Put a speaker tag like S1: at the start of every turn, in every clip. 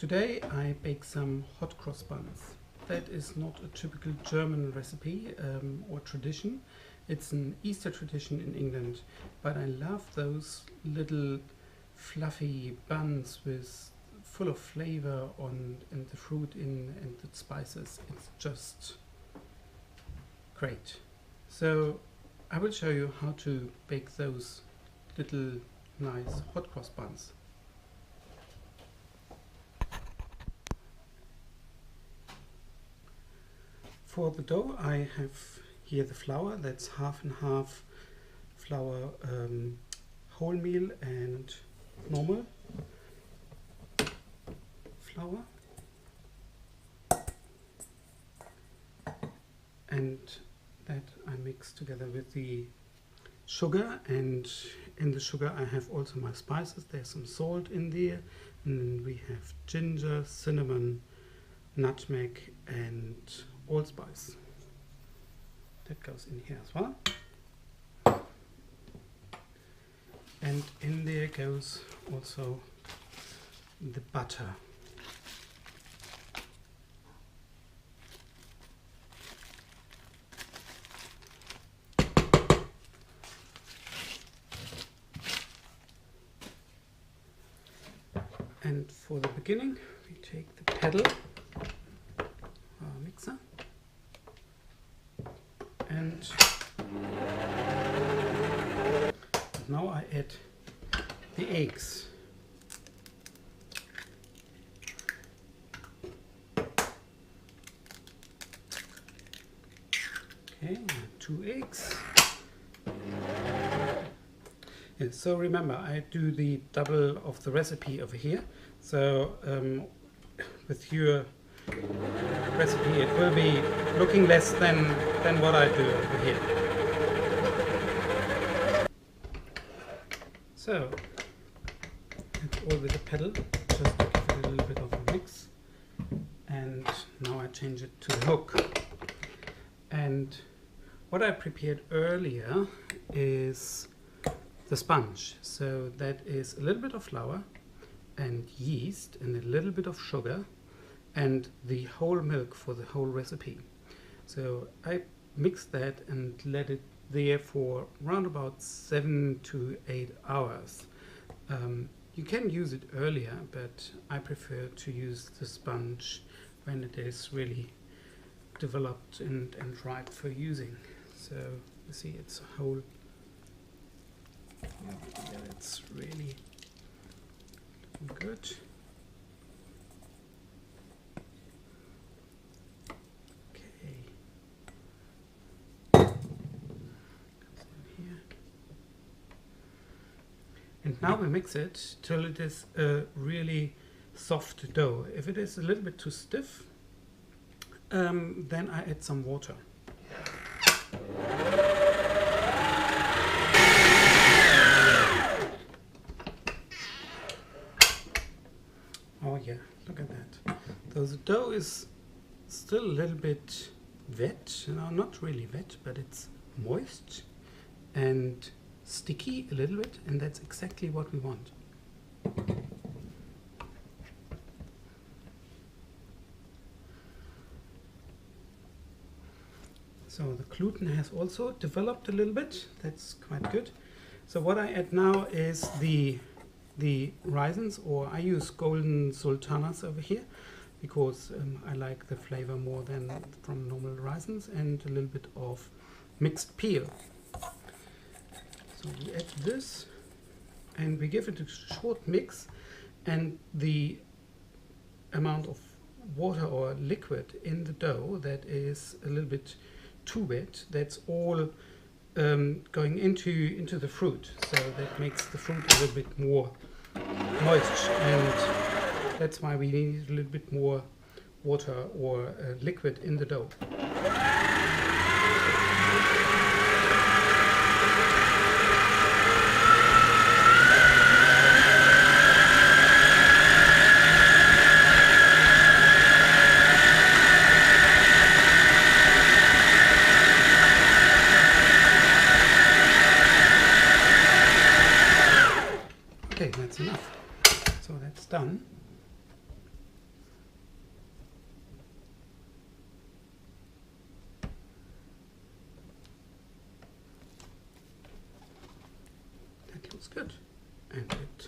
S1: Today I bake some hot cross buns. That is not a typical German recipe or tradition. It's an Easter tradition in England, but I love those little fluffy buns with full of flavor and the fruit and the spices. It's just great. So I will show you how to bake those little nice hot cross buns. For the dough I have here the flour, that's half and half flour, wholemeal and normal flour, and that I mix together with the sugar, and in the sugar I have also my spices. There's some salt in there, and then we have ginger, cinnamon, nutmeg and allspice. That goes in here as well. And in there goes also the butter. And for the beginning we take the paddle, our mixer, and now I add the eggs. Okay, 2 eggs. Yeah, so remember, I do the double of the recipe over here. So with your recipe it will be looking less than what I do over here. So it's all with the paddle, just to give it a little bit of a mix. And now I change it to the hook. And what I prepared earlier is the sponge. So that is a little bit of flour and yeast and a little bit of sugar and the whole milk for the whole recipe. So I mixed that and let it there for around about 7 to 8 hours. You can use it earlier, but I prefer to use the sponge when it is really developed and ripe for using. So you see it's a whole, yeah, it's really good. And now we mix it till it is a really soft dough. If it is a little bit too stiff, then I add some water. Oh yeah, look at that. So the dough is still a little bit wet, you know, not really wet, but it's moist and sticky a little bit, and that's exactly what we want. So the gluten has also developed a little bit. That's quite good. So what I add now is the raisins, or I use golden sultanas over here because I like the flavor more than from normal raisins, and a little bit of mixed peel. So we add this and we give it a short mix, and the amount of water or liquid in the dough that is a little bit too wet, that's all going into the fruit. So that makes the fruit a little bit more moist, and that's why we need a little bit more water or liquid in the dough. Okay, that's enough. So that's done. good, and it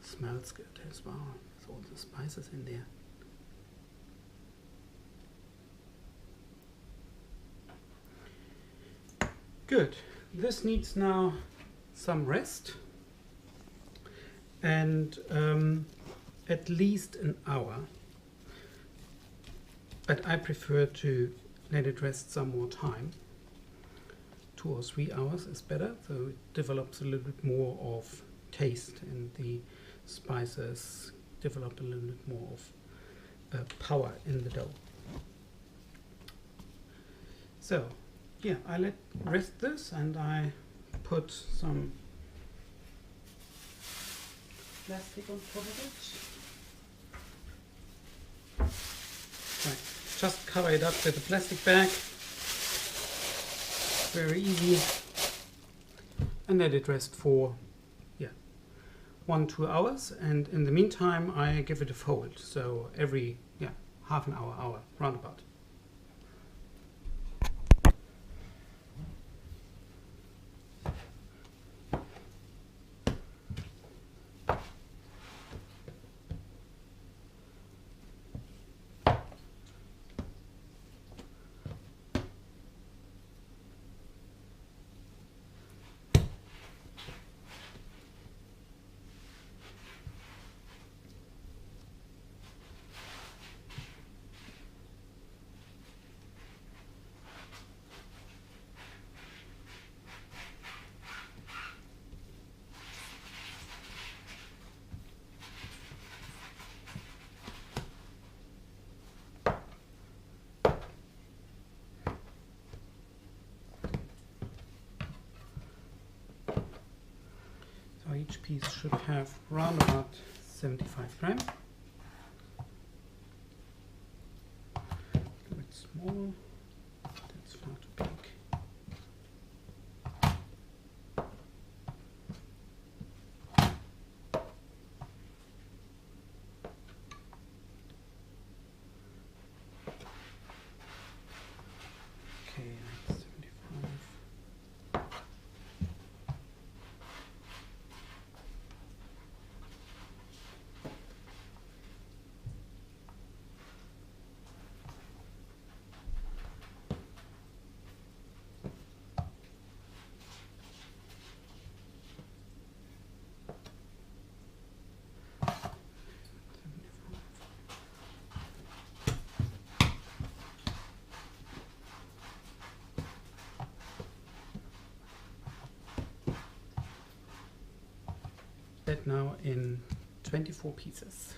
S1: smells good as well with all the spices in there. Good. This needs now some rest, and at least an hour. But I prefer to let it rest some more time. 2 or 3 hours is better, so it develops a little bit more of taste, and the spices develop a little bit more of power in the dough. So yeah, I let rest this, and I put some plastic on top of it. Right. Just cover it up with a plastic bag. Very easy. And let it rest for 1-2 hours. And in the meantime, I give it a fold. So every half an hour, roundabout. Each piece should have around about 75 gram. A bit small, that's far too big. Okay, that's 75. That now in 24 pieces.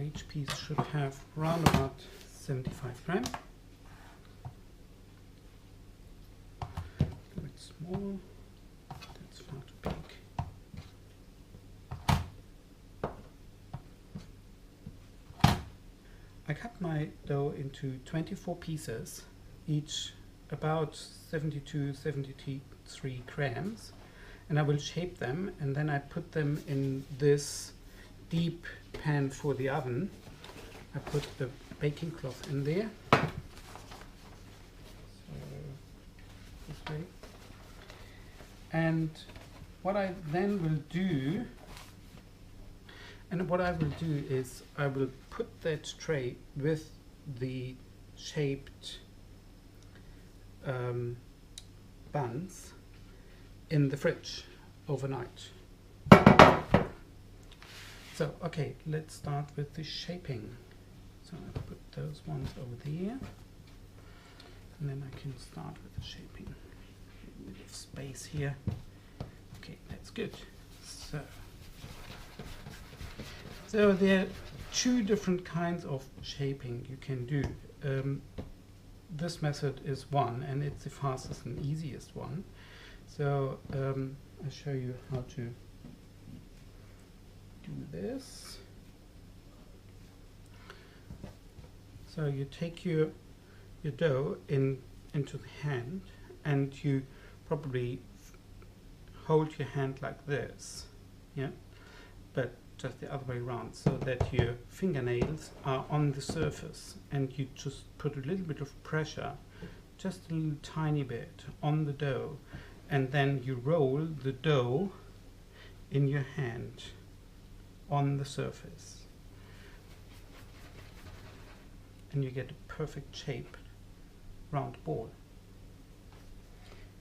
S1: Each piece should have around about 75 gram. A bit small, that's far too big. I cut my dough into 24 pieces, each about 72-73 grams, and I will shape them, and then I put them in this deep pan for the oven. I put the baking cloth in there, so this way. And what I then will do And what I will do is I will put that tray with the shaped buns in the fridge overnight. So, okay, let's start with the shaping. So I'll put those ones over there, and then I can start with the shaping. A bit of space here. Okay, that's good. So there are two different kinds of shaping you can do. This method is one, and it's the fastest and easiest one. So I'll show you how to do this. So you take your dough into the hand, and you probably hold your hand like this, yeah, but just the other way around, so that your fingernails are on the surface, and you just put a little bit of pressure, just a little tiny bit, on the dough, and then you roll the dough in your hand on the surface, and you get a perfect shaped round ball.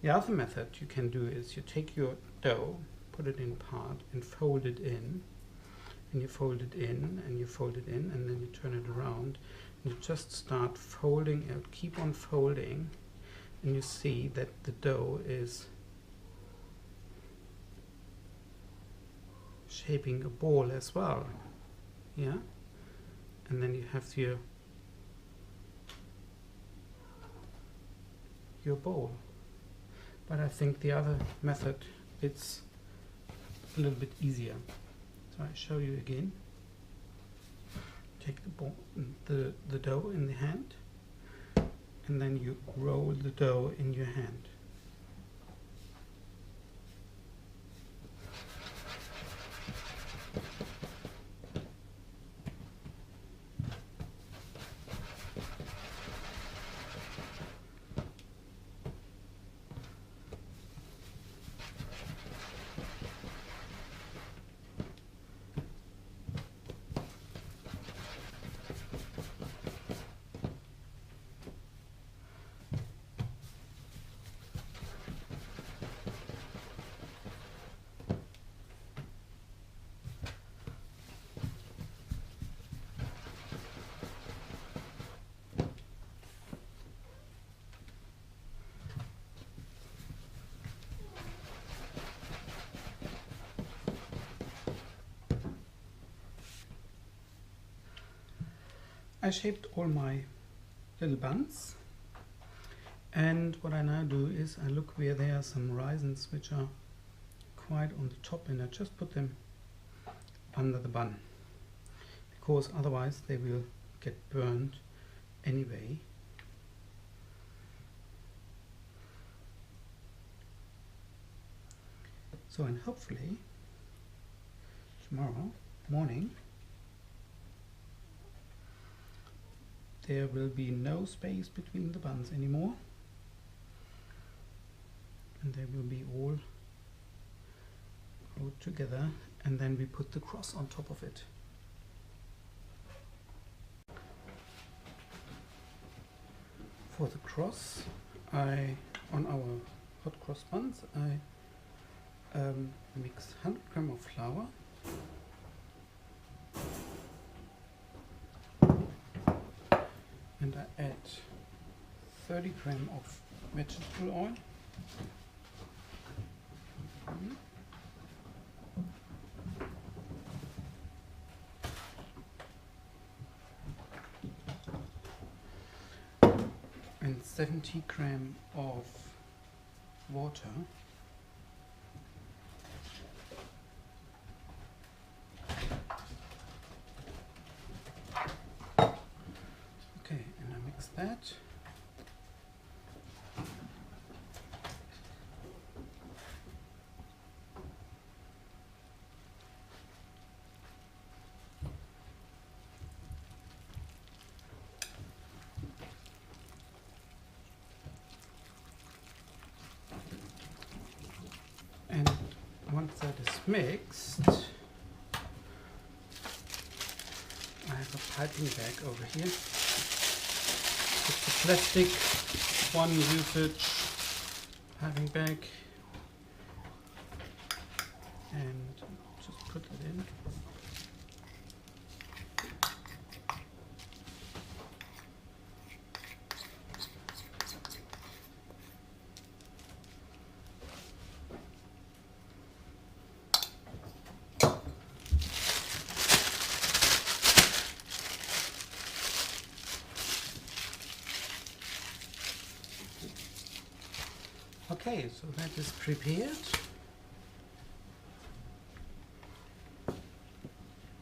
S1: The other method you can do is you take your dough, put it in part, and fold it in, and you fold it in, and you fold it in, and then you turn it around, and you just start folding and keep on folding, and you see that the dough is shaping a ball as well, yeah, and then you have your bowl. But I think the other method, it's a little bit easier. So I show you again. Take the dough in the hand, and then you roll the dough in your hand. I shaped all my little buns, and what I now do is I look where there are some raisins which are quite on the top, and I just put them under the bun, because otherwise they will get burned anyway. So, and hopefully tomorrow morning there will be no space between the buns anymore, and they will be all together, and then we put the cross on top of it. For the cross, on our hot cross buns, I mix 100 grams of flour, and I add 30 grams of vegetable oil, and 70 grams of water, that. And once that is mixed, piping bag over here. It's a plastic one usage piping bag, and just put it in. Okay, so that is prepared.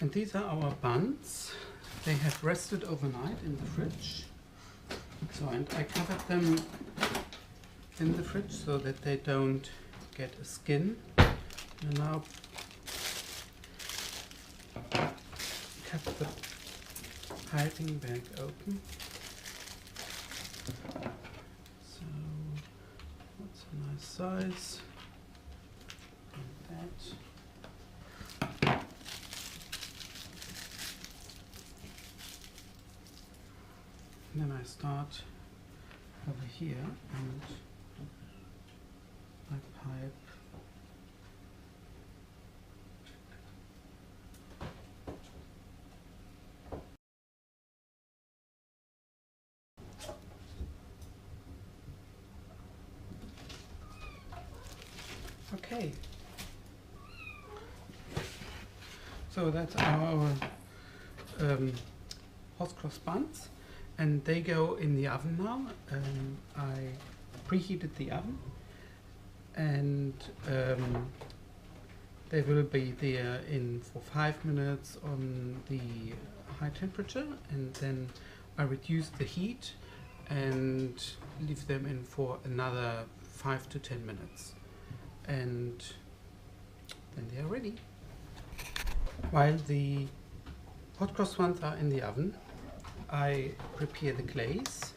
S1: And these are our buns. They have rested overnight in the fridge. So, and I covered them in the fridge so that they don't get a skin. And now cut the piping bag open. Nice size, like that. And then I start over here and I pipe okay. So that's our Hot Cross Buns, and they go in the oven now. I preheated the oven, and they will be there in for 5 minutes on the high temperature, and then I reduce the heat and leave them in for another 5 to 10 minutes. And then they are ready. While the hot cross ones are in the oven, I prepare the glaze.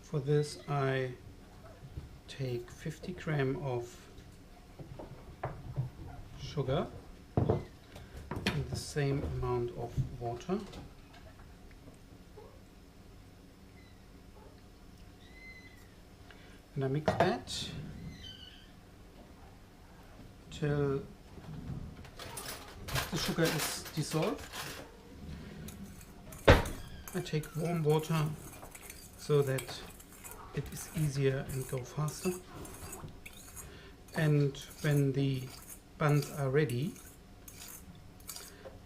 S1: For this I take 50 grams of sugar and the same amount of water. And I mix that till the sugar is dissolved. I take warm water so that it is easier and go faster. And when the buns are ready,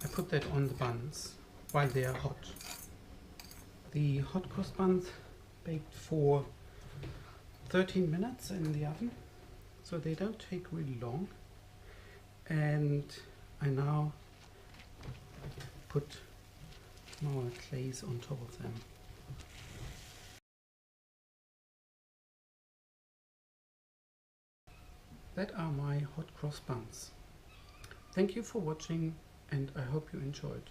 S1: I put that on the buns while they are hot. The hot cross buns baked for 13 minutes in the oven, so they don't take really long. And I now put more glaze on top of them. That are my hot cross buns. Thank you for watching, and I hope you enjoyed.